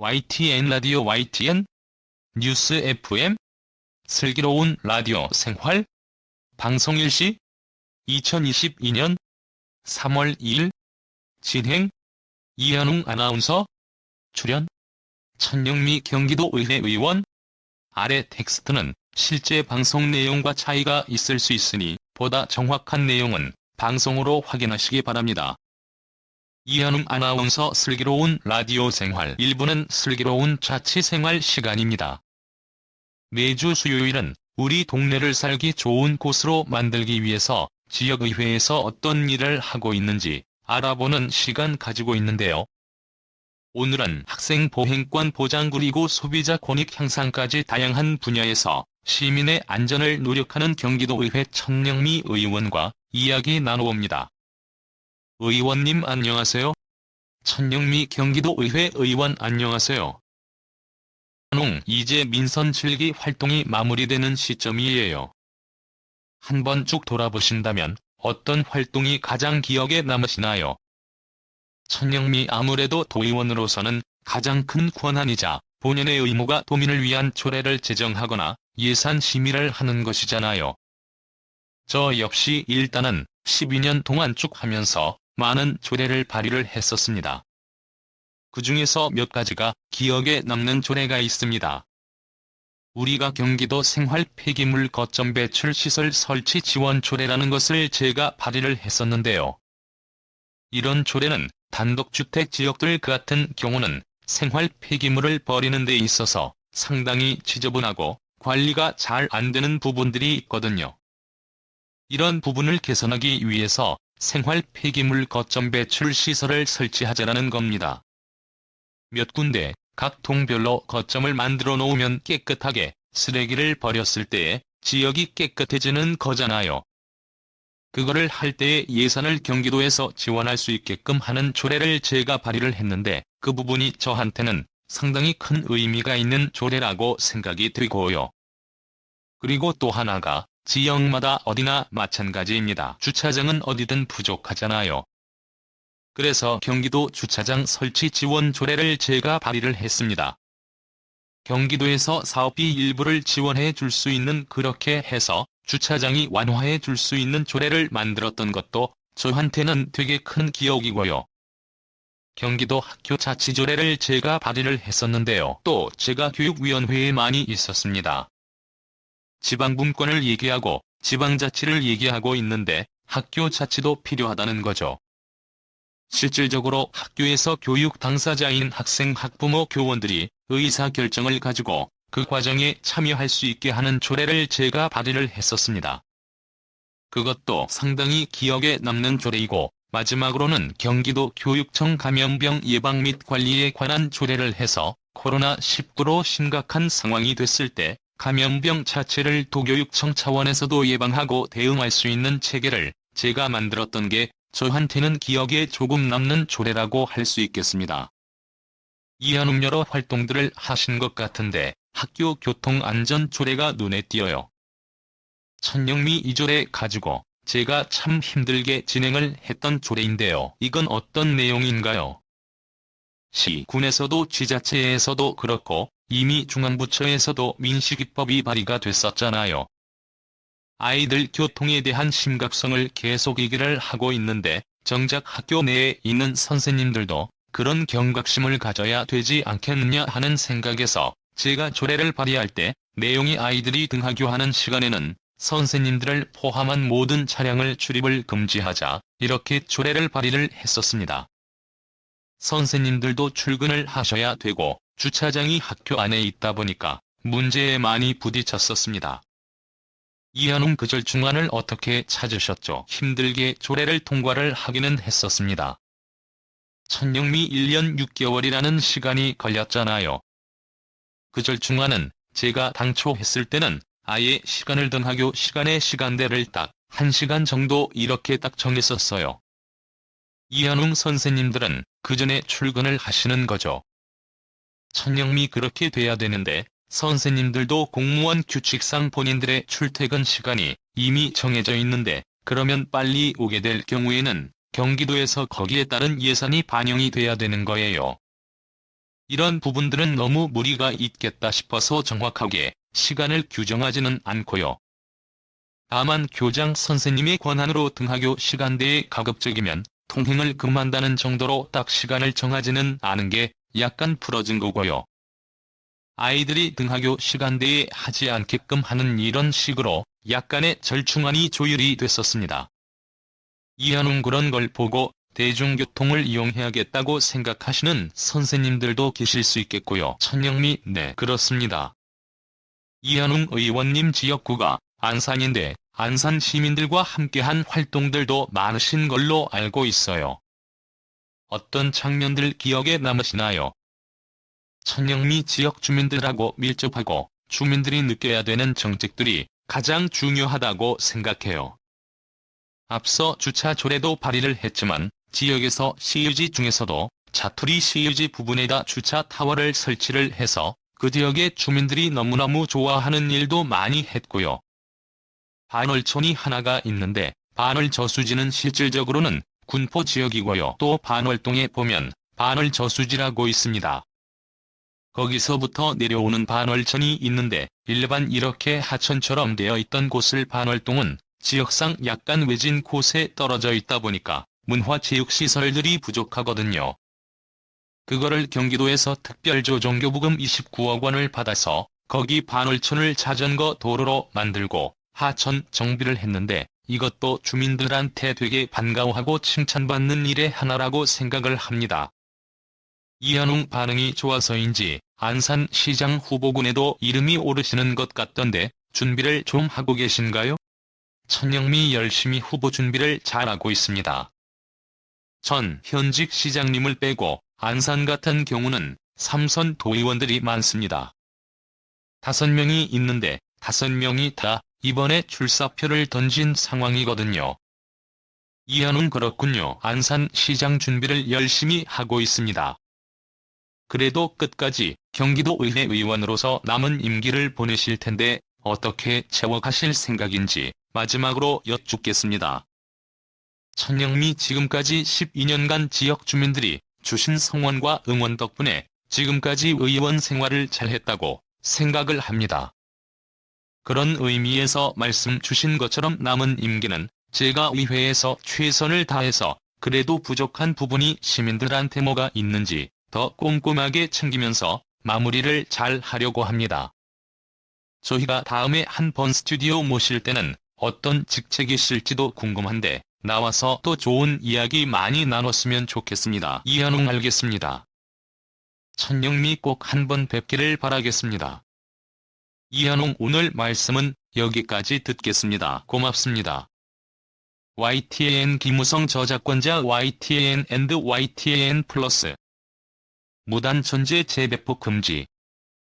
YTN 라디오 YTN 뉴스 FM 슬기로운 라디오 생활 방송 일시 2022년 3월 2일 진행 이현웅 아나운서 출연 천영미 경기도의회 의원. 아래 텍스트는 실제 방송 내용과 차이가 있을 수 있으니 보다 정확한 내용은 방송으로 확인하시기 바랍니다. 이현웅 아나운서 슬기로운 라디오 생활 1부는 슬기로운 자취생활 시간입니다. 매주 수요일은 우리 동네를 살기 좋은 곳으로 만들기 위해서 지역의회에서 어떤 일을 하고 있는지 알아보는 시간 가지고 있는데요. 오늘은 학생 보행권 보장 그리고 소비자 권익 향상까지 다양한 분야에서 시민의 안전을 노력하는 경기도의회 천영미 의원과 이야기 나눠봅니다. 의원님 안녕하세요. 천영미 경기도의회 의원 안녕하세요. 이제 민선 7기 활동이 마무리되는 시점이에요. 한번 쭉 돌아보신다면 어떤 활동이 가장 기억에 남으시나요? 천영미 아무래도 도의원으로서는 가장 큰 권한이자 본연의 의무가 도민을 위한 조례를 제정하거나 예산 심의를 하는 것이잖아요. 저 역시 일단은 12년 동안 쭉 하면서 많은 조례를 발의를 했었습니다. 그 중에서 몇 가지가 기억에 남는 조례가 있습니다. 우리가 경기도 생활 폐기물 거점 배출 시설 설치 지원 조례라는 것을 제가 발의를 했었는데요. 이런 조례는 단독주택 지역들 같은 경우는 생활 폐기물을 버리는 데 있어서 상당히 지저분하고 관리가 잘 안 되는 부분들이 있거든요. 이런 부분을 개선하기 위해서 생활 폐기물 거점 배출 시설을 설치하자라는 겁니다. 몇 군데 각 동별로 거점을 만들어 놓으면 깨끗하게 쓰레기를 버렸을 때에 지역이 깨끗해지는 거잖아요. 그거를 할 때에 예산을 경기도에서 지원할 수 있게끔 하는 조례를 제가 발의를 했는데 그 부분이 저한테는 상당히 큰 의미가 있는 조례라고 생각이 되고요. 그리고 또 하나가 지역마다 어디나 마찬가지입니다. 주차장은 어디든 부족하잖아요. 그래서 경기도 주차장 설치 지원 조례를 제가 발의를 했습니다. 경기도에서 사업비 일부를 지원해 줄 수 있는 그렇게 해서 주차장이 완화해 줄 수 있는 조례를 만들었던 것도 저한테는 되게 큰 기억이고요. 경기도 학교 자치 조례를 제가 발의를 했었는데요. 또 제가 교육위원회에 많이 있었습니다. 지방분권을 얘기하고 지방자치를 얘기하고 있는데 학교 자치도 필요하다는 거죠. 실질적으로 학교에서 교육 당사자인 학생, 학부모, 교원들이 의사결정을 가지고 그 과정에 참여할 수 있게 하는 조례를 제가 발의를 했었습니다. 그것도 상당히 기억에 남는 조례이고 마지막으로는 경기도 교육청 감염병 예방 및 관리에 관한 조례를 해서 코로나19로 심각한 상황이 됐을 때 감염병 자체를 도교육청 차원에서도 예방하고 대응할 수 있는 체계를 제가 만들었던 게 저한테는 기억에 조금 남는 조례라고 할 수 있겠습니다. 이현웅 여러 활동들을 하신 것 같은데 학교 교통안전 조례가 눈에 띄어요. 천영미 이 조례 가지고 제가 참 힘들게 진행을 했던 조례인데요. 이건 어떤 내용인가요? 시군에서도 지자체에서도 그렇고 이미 중앙부처에서도 민식이법이 발의가 됐었잖아요. 아이들 교통에 대한 심각성을 계속 얘기를 하고 있는데 정작 학교 내에 있는 선생님들도 그런 경각심을 가져야 되지 않겠느냐 하는 생각에서 제가 조례를 발의할 때 내용이 아이들이 등하교하는 시간에는 선생님들을 포함한 모든 차량을 출입을 금지하자 이렇게 조례를 발의를 했었습니다. 선생님들도 출근을 하셔야 되고 주차장이 학교 안에 있다 보니까 문제에 많이 부딪혔었습니다. 이현웅 그 절충안을 어떻게 찾으셨죠? 힘들게 조례를 통과를 하기는 했었습니다. 천영미 1년 6개월이라는 시간이 걸렸잖아요. 그 절충안은 제가 당초 했을 때는 아예 시간을 등하교 시간의 시간대를 딱 1시간 정도 이렇게 딱 정했었어요. 이현웅 선생님들은 그 전에 출근을 하시는 거죠. 천영미 그렇게 돼야 되는데 선생님들도 공무원 규칙상 본인들의 출퇴근 시간이 이미 정해져 있는데 그러면 빨리 오게 될 경우에는 경기도에서 거기에 따른 예산이 반영이 돼야 되는 거예요. 이런 부분들은 너무 무리가 있겠다 싶어서 정확하게 시간을 규정하지는 않고요. 다만 교장 선생님의 권한으로 등하교 시간대에 가급적이면 통행을 금한다는 정도로 딱 시간을 정하지는 않은 게 약간 풀어진 거고요. 아이들이 등하교 시간대에 하지 않게끔 하는 이런 식으로 약간의 절충안이 조율이 됐었습니다. 이한웅 그런 걸 보고 대중교통을 이용해야겠다고 생각하시는 선생님들도 계실 수 있겠고요. 천영미 네 그렇습니다. 이한웅 의원님 지역구가 안산인데 안산 시민들과 함께한 활동들도 많으신 걸로 알고 있어요. 어떤 장면들 기억에 남으시나요? 천영미 지역 주민들하고 밀접하고 주민들이 느껴야 되는 정책들이 가장 중요하다고 생각해요. 앞서 주차 조례도 발의를 했지만 지역에서 시유지 중에서도 자투리 시유지 부분에다 주차 타워를 설치를 해서 그 지역의 주민들이 너무너무 좋아하는 일도 많이 했고요. 반월촌이 하나가 있는데 반월저수지는 실질적으로는 군포 지역이고요. 또 반월동에 보면 반월저수지라고 있습니다. 거기서부터 내려오는 반월천이 있는데 일반 이렇게 하천처럼 되어 있던 곳을 반월동은 지역상 약간 외진 곳에 떨어져 있다 보니까 문화체육시설들이 부족하거든요. 그거를 경기도에서 특별조정교부금 29억 원을 받아서 거기 반월천을 자전거 도로로 만들고 하천 정비를 했는데 이것도 주민들한테 되게 반가워하고 칭찬받는 일의 하나라고 생각을 합니다. 이한웅 반응이 좋아서인지 안산시장 후보군에도 이름이 오르시는 것 같던데 준비를 좀 하고 계신가요? 천영미 열심히 후보 준비를 잘하고 있습니다. 전 현직 시장님을 빼고 안산 같은 경우는 3선 도의원들이 많습니다. 5명이 있는데 5명이 다 이번에 출사표를 던진 상황이거든요. 이한웅 그렇군요. 안산시장 준비를 열심히 하고 있습니다. 그래도 끝까지 경기도의회 의원으로서 남은 임기를 보내실 텐데 어떻게 채워가실 생각인지 마지막으로 여쭙겠습니다. 천영미 지금까지 12년간 지역 주민들이 주신 성원과 응원 덕분에 지금까지 의원 생활을 잘했다고 생각을 합니다. 그런 의미에서 말씀 주신 것처럼 남은 임기는 제가 의회에서 최선을 다해서 그래도 부족한 부분이 시민들한테 뭐가 있는지 더 꼼꼼하게 챙기면서 마무리를 잘 하려고 합니다. 저희가 다음에 한번 스튜디오 모실 때는 어떤 직책이 있을지도 궁금한데 나와서 또 좋은 이야기 많이 나눴으면 좋겠습니다. 이한웅 알겠습니다. 천영미 꼭 한번 뵙기를 바라겠습니다. 이한웅 오늘 말씀은 여기까지 듣겠습니다. 고맙습니다. YTN 김우성 저작권자 YTN & YTN 플러스 무단 전제 재배포 금지